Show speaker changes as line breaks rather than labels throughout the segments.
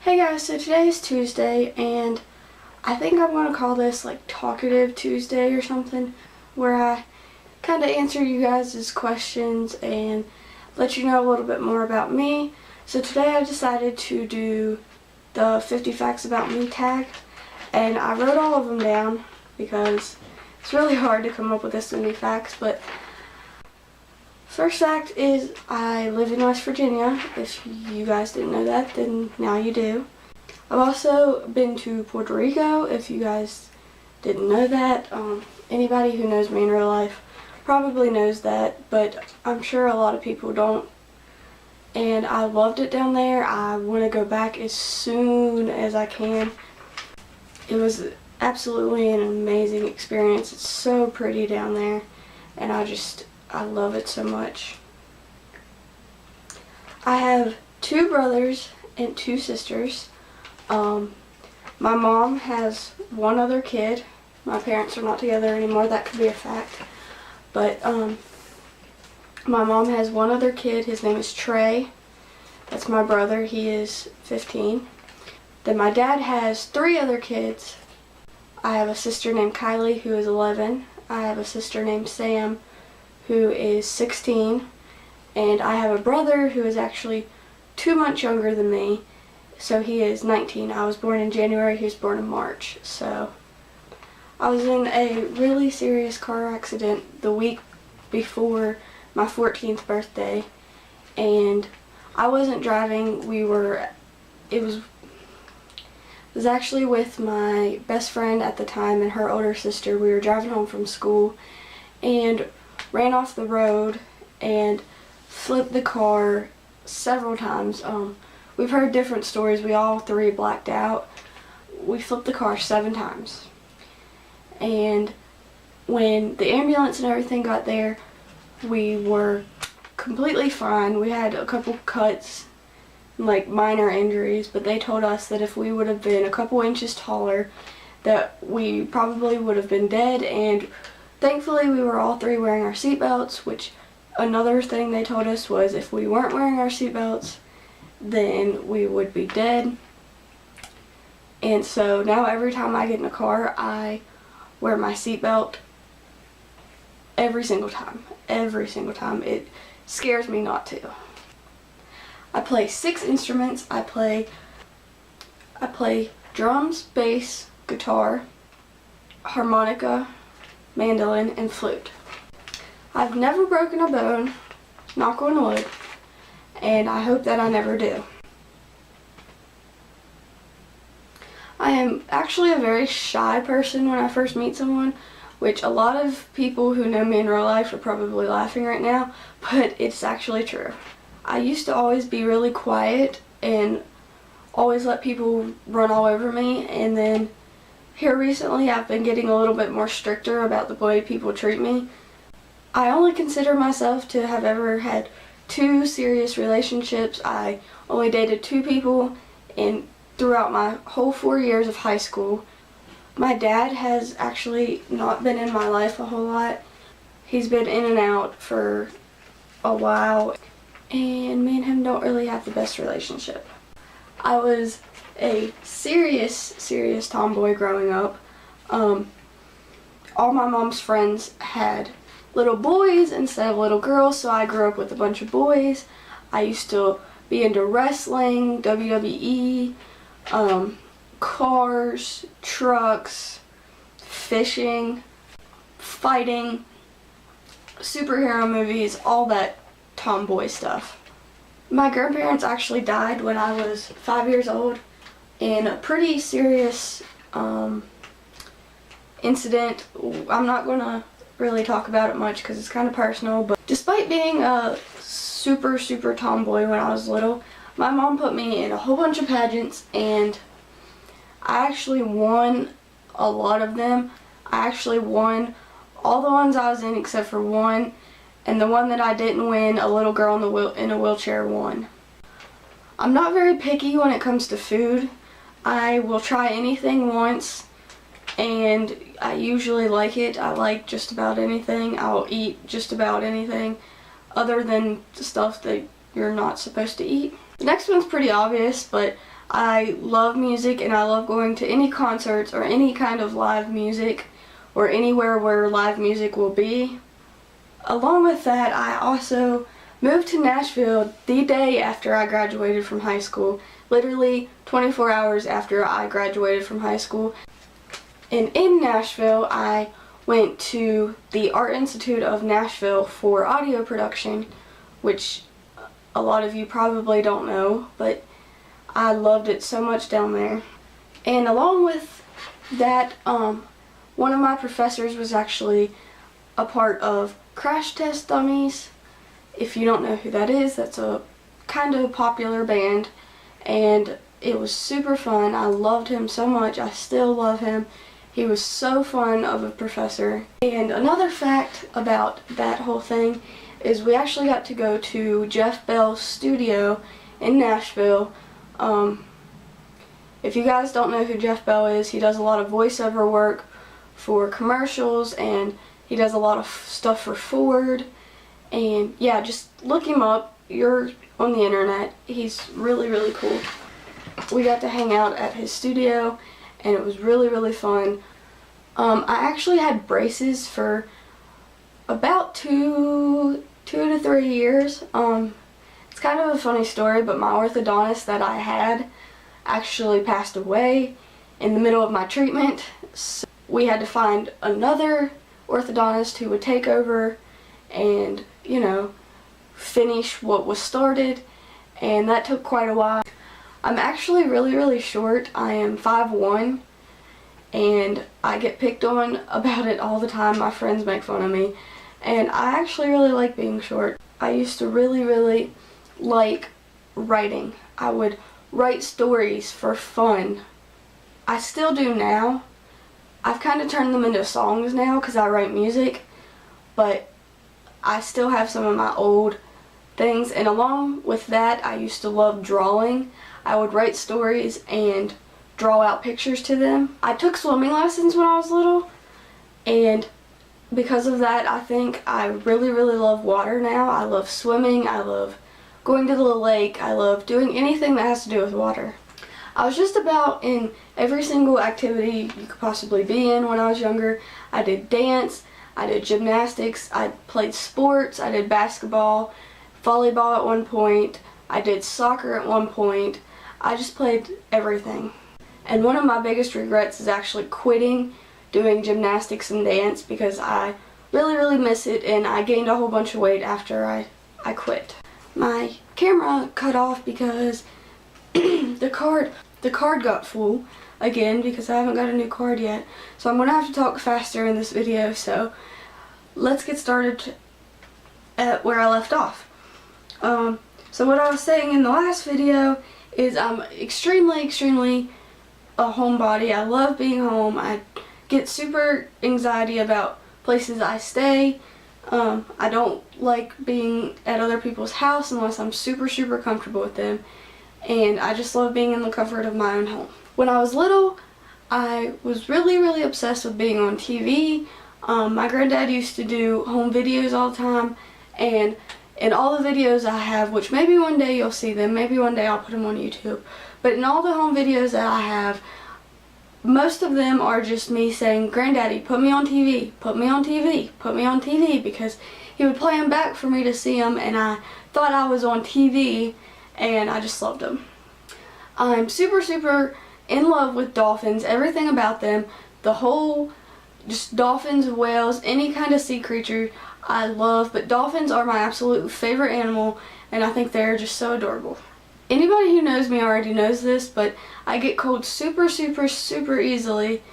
Hey guys, so today is Tuesday and I think I'm going to call this like Talkative Tuesday or something, where I kind of answer you guys' questions and let you know a little bit more about me. So today I decided to do the 50 facts about me tag, and I wrote all of them down because it's really hard to come up with this many facts. But first fact is I live in West Virginia. If you guys didn't know that, then now you do. I've also been to Puerto Rico, if you guys didn't know that. Anybody who knows me in real life probably knows that, but I'm sure a lot of people don't. And I loved it down there. I want to go back as soon as I can. It was absolutely an amazing experience. It's so pretty down there, and I love it so much. I have 2 brothers and 2 sisters. My mom has 1 other kid. My parents are not together anymore. That could be a fact. But my mom has 1 other kid. His name is Trey. That's my brother. He is 15. Then my dad has 3 other kids. I have a sister named Kylie, who is 11. I have a sister named Sam, who is 16. And I have a brother who is actually 2 months younger than me. So he is 19. I was born in January, he was born in March. So I was in a really serious car accident the week before my 14th birthday, and I wasn't driving. It was actually with my best friend at the time and her older sister. We were driving home from school and ran off the road and flipped the car several times. We've heard different stories. We all 3 blacked out. We flipped the car 7 times. And when the ambulance and everything got there, we were completely fine. We had a couple cuts, like minor injuries, but they told us that if we would have been a couple inches taller, that we probably would have been dead. And thankfully we were all 3 wearing our seatbelts, which another thing they told us was if we weren't wearing our seatbelts, then we would be dead. And so now every time I get in a car, I wear my seatbelt every single time. Every single time. It scares me not to. I play 6 instruments. I play drums, bass, guitar, harmonica, mandolin, and flute. I've never broken a bone, knock on wood, and I hope that I never do. I am actually a very shy person when I first meet someone, which a lot of people who know me in real life are probably laughing right now, but it's actually true. I used to always be really quiet and always let people run all over me, and then here recently I've been getting a little bit more stricter about the way people treat me. I only consider myself to have ever had 2 serious relationships. I only dated 2 people throughout my whole 4 years of high school. My dad has actually not been in my life a whole lot. He's been in and out for a while, and me and him don't really have the best relationship. I was a serious tomboy growing up. All my mom's friends had little boys instead of little girls, so I grew up with a bunch of boys. I used to be into wrestling, WWE, cars, trucks, fishing, fighting, superhero movies, all that tomboy stuff. My grandparents actually died when I was 5 years old in a pretty serious incident. I'm not going to really talk about it much because it's kind of personal, but despite being a super tomboy when I was little, my mom put me in a whole bunch of pageants, and I actually won a lot of them. I actually won all the ones I was in except for one, and the one that I didn't win, a little girl in a wheelchair won. I'm not very picky when it comes to food. I will try anything once, and I usually like it. I like just about anything. I'll eat just about anything other than the stuff that you're not supposed to eat. The next one's pretty obvious, but I love music and I love going to any concerts or any kind of live music or anywhere where live music will be. Along with that, I also moved to Nashville the day after I graduated from high school, literally 24 hours after I graduated from high school. And in Nashville, I went to the Art Institute of Nashville for audio production, which a lot of you probably don't know, but I loved it so much down there. And along with that, one of my professors was actually a part of Crash Test Dummies. If you don't know who that is, that's a kind of popular band, and it was super fun. I loved him so much. I still love him. He was so fun of a professor. And another fact about that whole thing is we actually got to go to Jeff Bell's studio in Nashville. If you guys don't know who Jeff Bell is, he does a lot of voiceover work for commercials, and he does a lot of stuff for Ford. And yeah, just look him up. You're on the internet. He's really, really cool. We got to hang out at his studio, and it was really, really fun. I actually had braces for about two to 3 years. It's kind of a funny story, but my orthodontist that I had actually passed away in the middle of my treatment. So we had to find another orthodontist who would take over and, you know, finish what was started, and that took quite a while. I'm actually really, really short. I am 5'1", and I get picked on about it all the time. My friends make fun of me, and I actually really like being short. I used to really, really like writing. I would write stories for fun. I still do now. I've kind of turned them into songs now because I write music, but I still have some of my old things, and along with that, I used to love drawing. I would write stories and draw out pictures to them. I took swimming lessons when I was little, and because of that, I think I really, really love water now. I love swimming. I love going to the lake. I love doing anything that has to do with water. I was just about in every single activity you could possibly be in when I was younger. I did dance, I did gymnastics, I played sports, I did basketball, volleyball at one point, I did soccer at one point. I just played everything. And one of my biggest regrets is actually quitting doing gymnastics and dance because I really, really miss it, and I gained a whole bunch of weight after I quit. My camera cut off because the card got full again because I haven't got a new card yet. So I'm going to have to talk faster in this video, so let's get started at where I left off. So what I was saying in the last video is I'm extremely, extremely a homebody. I love being home. I get super anxiety about places I stay. I don't like being at other people's house unless I'm super, super comfortable with them. And I just love being in the comfort of my own home. When I was little, I was really, really obsessed with being on TV. My granddad used to do home videos all the time, and in all the videos I have, which maybe one day you'll see them, maybe one day I'll put them on YouTube, but in all the home videos that I have, most of them are just me saying, "Granddaddy, put me on TV, put me on TV, put me on TV," because he would play them back for me to see them, and I thought I was on TV, and I just loved them. I'm super, super in love with dolphins, everything about them, the whole, just dolphins, whales, any kind of sea creature I love, but dolphins are my absolute favorite animal, and I think they're just so adorable. Anybody who knows me already knows this, but I get cold super, super, super easily,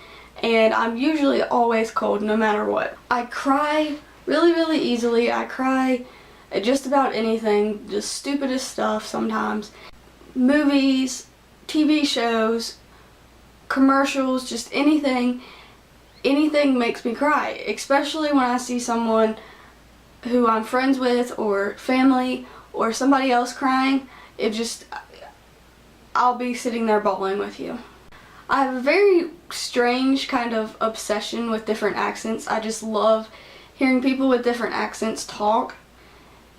and I'm usually always cold no matter what. I cry really, really easily. I cry at just about anything, just stupidest stuff sometimes. Movies, TV shows, commercials, just anything makes me cry, especially when I see someone who I'm friends with or family or somebody else crying. I'll be sitting there bawling with you. I have a very strange kind of obsession with different accents. I just love hearing people with different accents talk,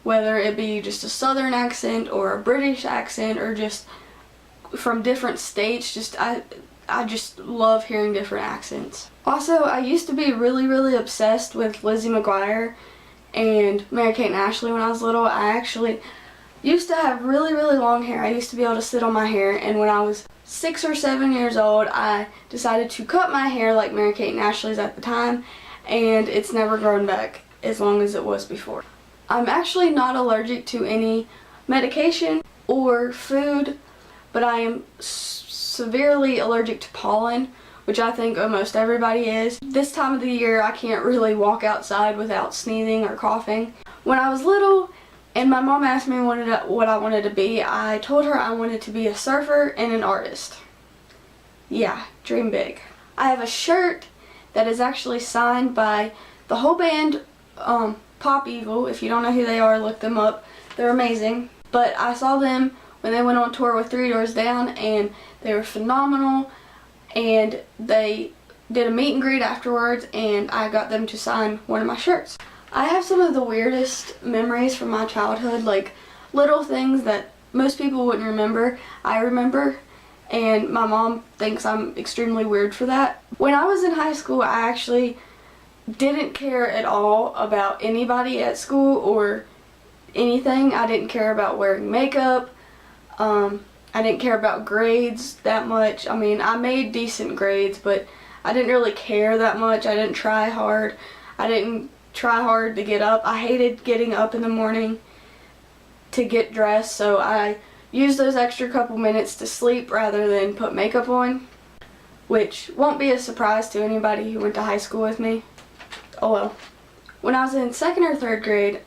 whether it be just a southern accent or a British accent or just from different states. I just love hearing different accents. Also, I used to be really obsessed with Lizzie McGuire and Mary-Kate and Ashley when I was little. I actually used to have really long hair. I used to be able to sit on my hair, and when I was 6 or 7 years old, I decided to cut my hair like Mary-Kate and Ashley's at the time, and it's never grown back as long as it was before. I'm actually not allergic to any medication or food, but I am severely allergic to pollen, which I think almost everybody is. This time of the year, I can't really walk outside without sneezing or coughing. When I was little and my mom asked me what I wanted to be, I told her I wanted to be a surfer and an artist. Yeah, dream big. I have a shirt that is actually signed by the whole band, Pop Evil. If you don't know who they are, look them up. They're amazing. But I saw them when they went on tour with Three Doors Down, and they were phenomenal, and they did a meet and greet afterwards, and I got them to sign one of my shirts. I have some of the weirdest memories from my childhood, like little things that most people wouldn't remember, I remember, and my mom thinks I'm extremely weird for that. When I was in high school, I actually didn't care at all about anybody at school or anything. I didn't care about wearing makeup. I didn't care about grades that much. I mean, I made decent grades, but I didn't really care that much. I didn't try hard. I didn't try hard to get up. I hated getting up in the morning to get dressed, so I used those extra couple minutes to sleep rather than put makeup on, which won't be a surprise to anybody who went to high school with me. Oh well. When I was in 2nd or 3rd grade,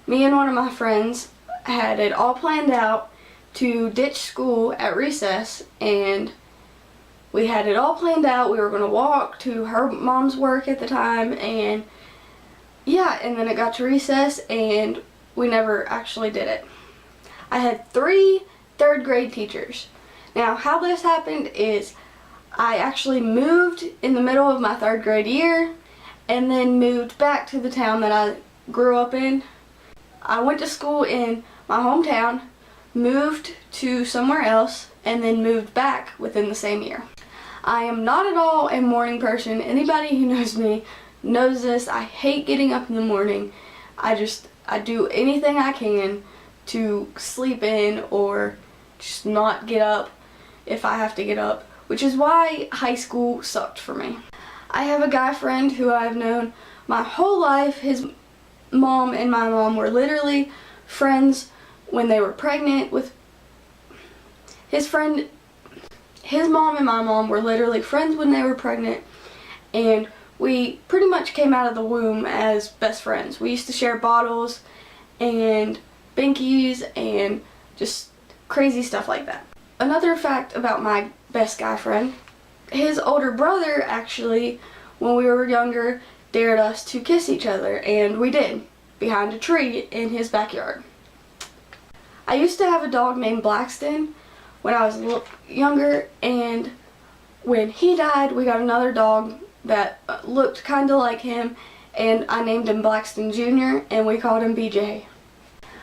me and one of my friends had it all planned out to ditch school at recess, and we had it all planned out. We were going to walk to her mom's work at the time, and yeah, and then it got to recess and we never actually did it. I had 3 3rd grade teachers. Now, how this happened is I actually moved in the middle of my 3rd grade year and then moved back to the town that I grew up in. I went to school in my hometown, moved to somewhere else, and then moved back within the same year. I am not at all a morning person. Anybody who knows me knows this. I hate getting up in the morning. I do anything I can to sleep in or just not get up if I have to get up, which is why high school sucked for me. I have a guy friend who I've known my whole life. His mom and my mom were literally friends when they were pregnant with his friend. His mom and my mom were literally friends when they were pregnant, and we pretty much came out of the womb as best friends. We used to share bottles and binkies and just crazy stuff like that. Another fact about my best guy friend, his older brother actually, when we were younger, dared us to kiss each other, and we did, behind a tree in his backyard. I used to have a dog named Blackston when I was a little younger, and when he died, we got another dog that looked kind of like him, and I named him Blackston Jr., and we called him BJ.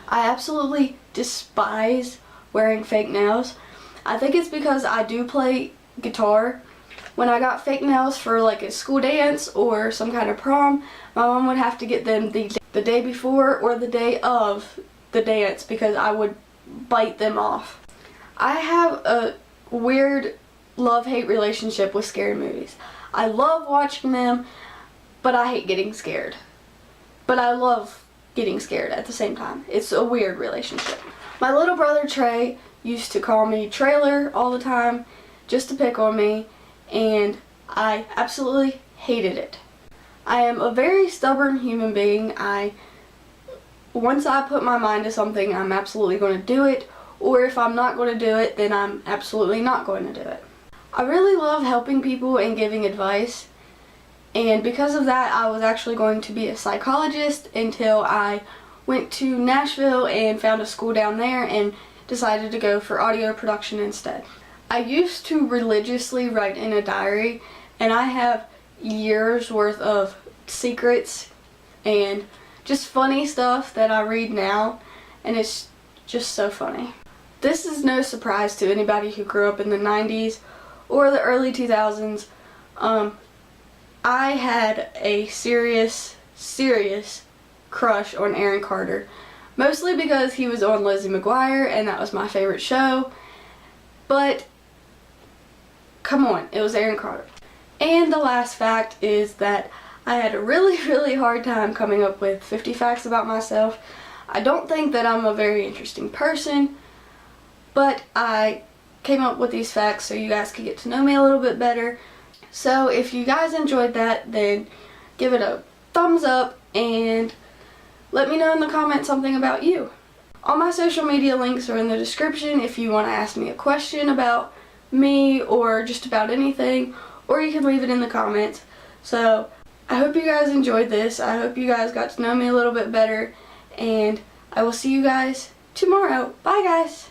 I absolutely despise wearing fake nails. I think it's because I do play guitar. When I got fake nails for like a school dance or some kind of prom, my mom would have to get them the day before or the day of the dance because I would bite them off. I have a weird love-hate relationship with scary movies. I love watching them, but I hate getting scared. But I love getting scared at the same time. It's a weird relationship. My little brother Trey used to call me Trailer all the time just to pick on me, and I absolutely hated it. I am a very stubborn human being. Once I put my mind to something, I'm absolutely going to do it, or if I'm not going to do it, then I'm absolutely not going to do it. I really love helping people and giving advice, and because of that, I was actually going to be a psychologist until I went to Nashville and found a school down there and decided to go for audio production instead. I used to religiously write in a diary, and I have years worth of secrets and just funny stuff that I read now, and it's just so funny. this is no surprise to anybody who grew up in the 90s or the early 2000s. I had a serious crush on Aaron Carter. Mostly because he was on Lizzie McGuire and that was my favorite show. But, come on, it was Aaron Carter. And the last fact is that I had a really hard time coming up with 50 facts about myself. I don't think that I'm a very interesting person, but I came up with these facts so you guys could get to know me a little bit better. So if you guys enjoyed that, then give it a thumbs up and let me know in the comments something about you. All my social media links are in the description if you want to ask me a question about me or just about anything, or you can leave it in the comments. So I hope you guys enjoyed this. I hope you guys got to know me a little bit better, and I will see you guys tomorrow. Bye guys!